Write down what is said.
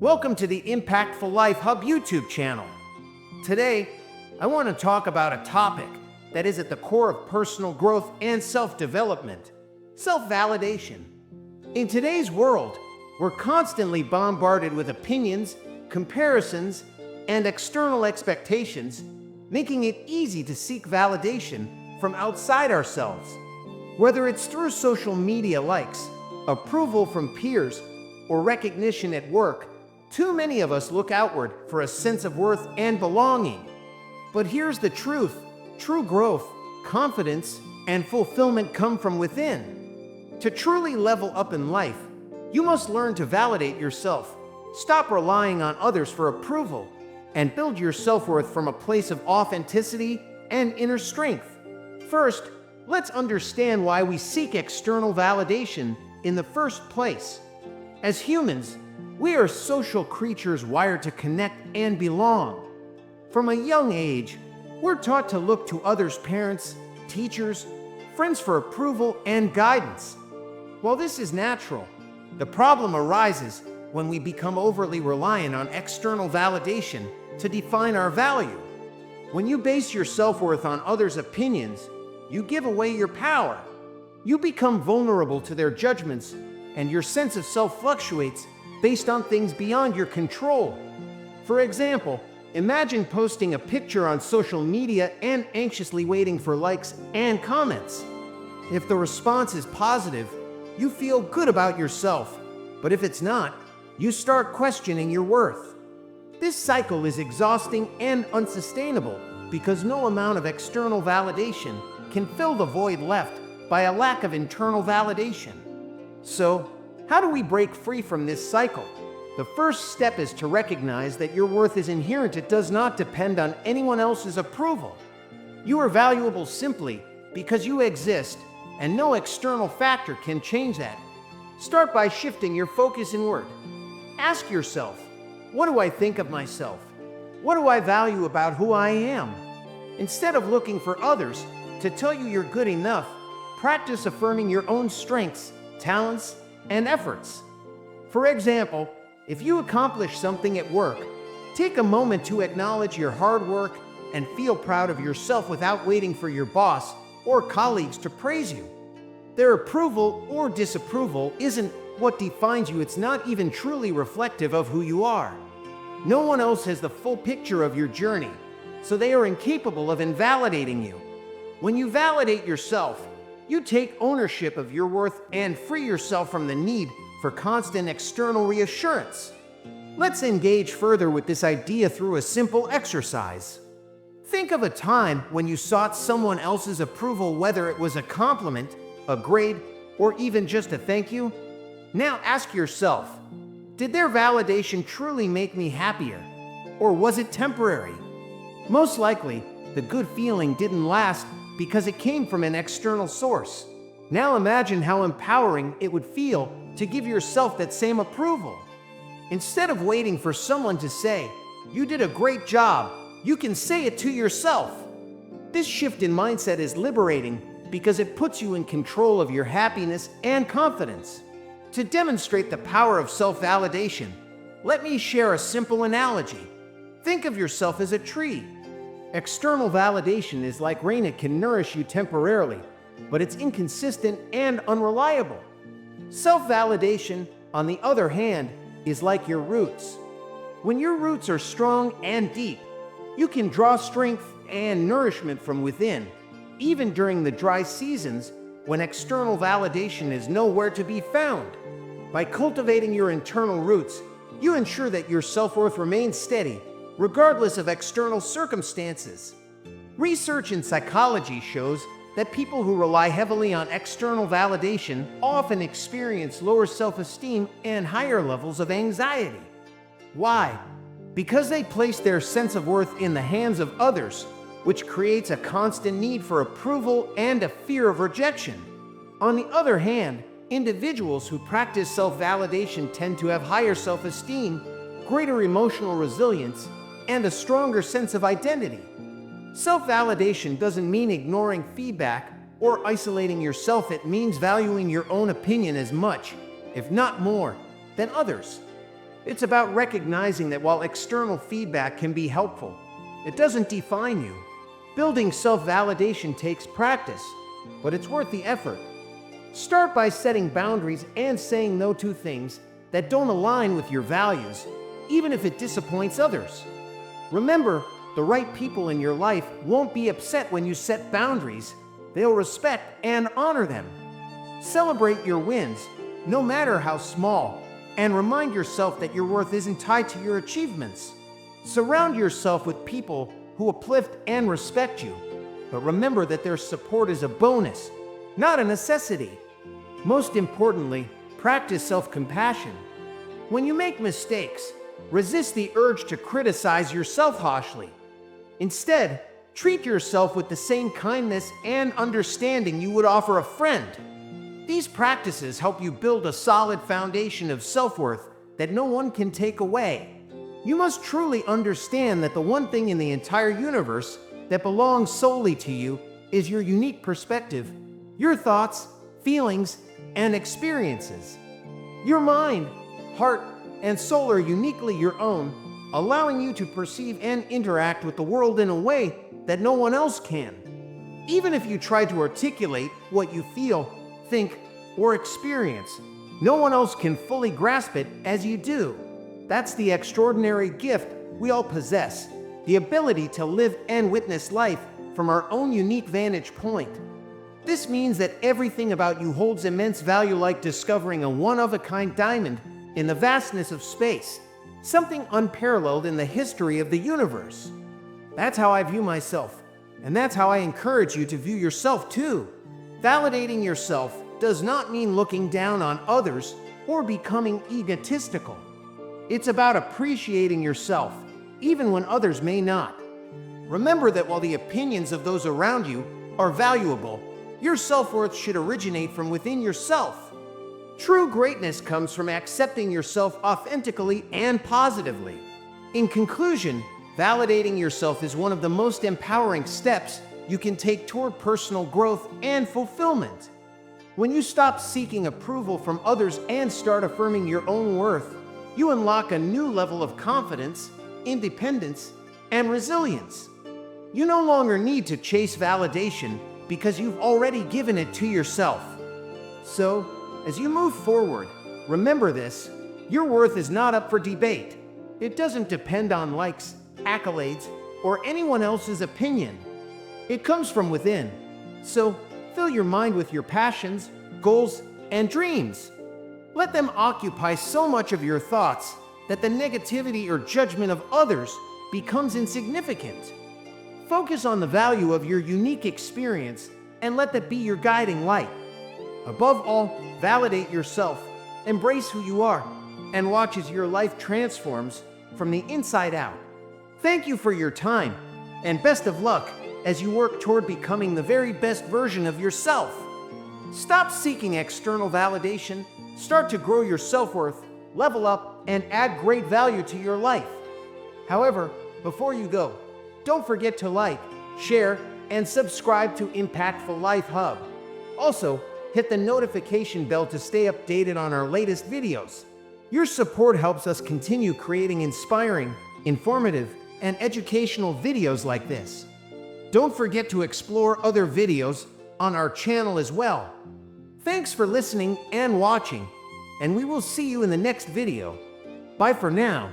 Welcome to the Impactful Life Hub YouTube channel. Today, I want to talk about a topic that is at the core of personal growth and self-development: self-validation. In today's world, we're constantly bombarded with opinions, comparisons, and external expectations, making it easy to seek validation from outside ourselves. Whether it's through social media likes, approval from peers, or recognition at work, too many of us look outward for a sense of worth and belonging. But here's the truth: true growth, confidence, and fulfillment come from within. To truly level up in life, you must learn to validate yourself, stop relying on others for approval, and build your self-worth from a place of authenticity and inner strength. First, let's understand why we seek external validation in the first place. As humans, we are social creatures wired to connect and belong. From a young age, we're taught to look to others' parents, teachers, friends for approval and guidance. While this is natural, the problem arises when we become overly reliant on external validation to define our value. When you base your self-worth on others' opinions, you give away your power. You become vulnerable to their judgments, and your sense of self fluctuates based on things beyond your control. For example, imagine posting a picture on social media and anxiously waiting for likes and comments. If the response is positive, you feel good about yourself, but if it's not, you start questioning your worth. This cycle is exhausting and unsustainable because no amount of external validation can fill the void left by a lack of internal validation. So, how do we break free from this cycle? The first step is to recognize that your worth is inherent. It does not depend on anyone else's approval. You are valuable simply because you exist, and no external factor can change that. Start by shifting your focus inward. Ask yourself, what do I think of myself? What do I value about who I am? Instead of looking for others to tell you you're good enough, practice affirming your own strengths, talents, and efforts. For example, if you accomplish something at work, take a moment to acknowledge your hard work and feel proud of yourself without waiting for your boss or colleagues to praise you. Their approval or disapproval isn't what defines you. It's not even truly reflective of who you are. No one else has the full picture of your journey, so they are incapable of invalidating you. When you validate yourself, you take ownership of your worth and free yourself from the need for constant external reassurance. Let's engage further with this idea through a simple exercise. Think of a time when you sought someone else's approval, whether it was a compliment, a grade, or even just a thank you. Now ask yourself, did their validation truly make me happier? Or was it temporary? Most likely, the good feeling didn't last because it came from an external source. Now imagine how empowering it would feel to give yourself that same approval. Instead of waiting for someone to say, "You did a great job," you can say it to yourself. This shift in mindset is liberating because it puts you in control of your happiness and confidence. To demonstrate the power of self-validation, let me share a simple analogy. Think of yourself as a tree. External validation is like rain. It can nourish you temporarily, but it's inconsistent and unreliable. Self-validation, on the other hand, is like your roots. When your roots are strong and deep, you can draw strength and nourishment from within, even during the dry seasons when external validation is nowhere to be found. By cultivating your internal roots, you ensure that your self-worth remains steady, regardless of external circumstances. Research in psychology shows that people who rely heavily on external validation often experience lower self-esteem and higher levels of anxiety. Why? Because they place their sense of worth in the hands of others, which creates a constant need for approval and a fear of rejection. On the other hand, individuals who practice self-validation tend to have higher self-esteem, greater emotional resilience, and a stronger sense of identity. Self-validation doesn't mean ignoring feedback or isolating yourself. It means valuing your own opinion as much, if not more, than others. It's about recognizing that while external feedback can be helpful, it doesn't define you. Building self-validation takes practice, but it's worth the effort. Start by setting boundaries and saying no to things that don't align with your values, even if it disappoints others. Remember, the right people in your life won't be upset when you set boundaries. They'll respect and honor them. Celebrate your wins, no matter how small, and remind yourself that your worth isn't tied to your achievements. Surround yourself with people who uplift and respect you, but remember that their support is a bonus, not a necessity. Most importantly, practice self-compassion. When you make mistakes, resist the urge to criticize yourself harshly. Instead, treat yourself with the same kindness and understanding you would offer a friend. These practices help you build a solid foundation of self-worth that no one can take away. You must truly understand that the one thing in the entire universe that belongs solely to you is your unique perspective, your thoughts, feelings, and experiences. Your mind, heart, and soul are uniquely your own, allowing you to perceive and interact with the world in a way that no one else can. Even if you try to articulate what you feel, think, or experience, no one else can fully grasp it as you do. That's the extraordinary gift we all possess, the ability to live and witness life from our own unique vantage point. This means that everything about you holds immense value, like discovering a one-of-a-kind diamond in the vastness of space, something unparalleled in the history of the universe. That's how I view myself, and that's how I encourage you to view yourself too. Validating yourself does not mean looking down on others or becoming egotistical. It's about appreciating yourself, even when others may not. Remember that while the opinions of those around you are valuable, your self-worth should originate from within yourself. True greatness comes from accepting yourself authentically and positively. In conclusion, validating yourself is one of the most empowering steps you can take toward personal growth and fulfillment. When you stop seeking approval from others and start affirming your own worth, you unlock a new level of confidence, independence, and resilience. You no longer need to chase validation because you've already given it to yourself. So, as you move forward, remember this: your worth is not up for debate. It doesn't depend on likes, accolades, or anyone else's opinion. It comes from within. So, fill your mind with your passions, goals, and dreams. Let them occupy so much of your thoughts that the negativity or judgment of others becomes insignificant. Focus on the value of your unique experience and let that be your guiding light. Above all, validate yourself, embrace who you are, and watch as your life transforms from the inside out. Thank you for your time, and best of luck as you work toward becoming the very best version of yourself. Stop seeking external validation, start to grow your self-worth, level up, and add great value to your life. However, before you go, don't forget to like, share, and subscribe to Impactful Life Hub. Also, hit the notification bell to stay updated on our latest videos. Your support helps us continue creating inspiring, informative, and educational videos like this. Don't forget to explore other videos on our channel as well. Thanks for listening and watching, and we will see you in the next video. Bye for now.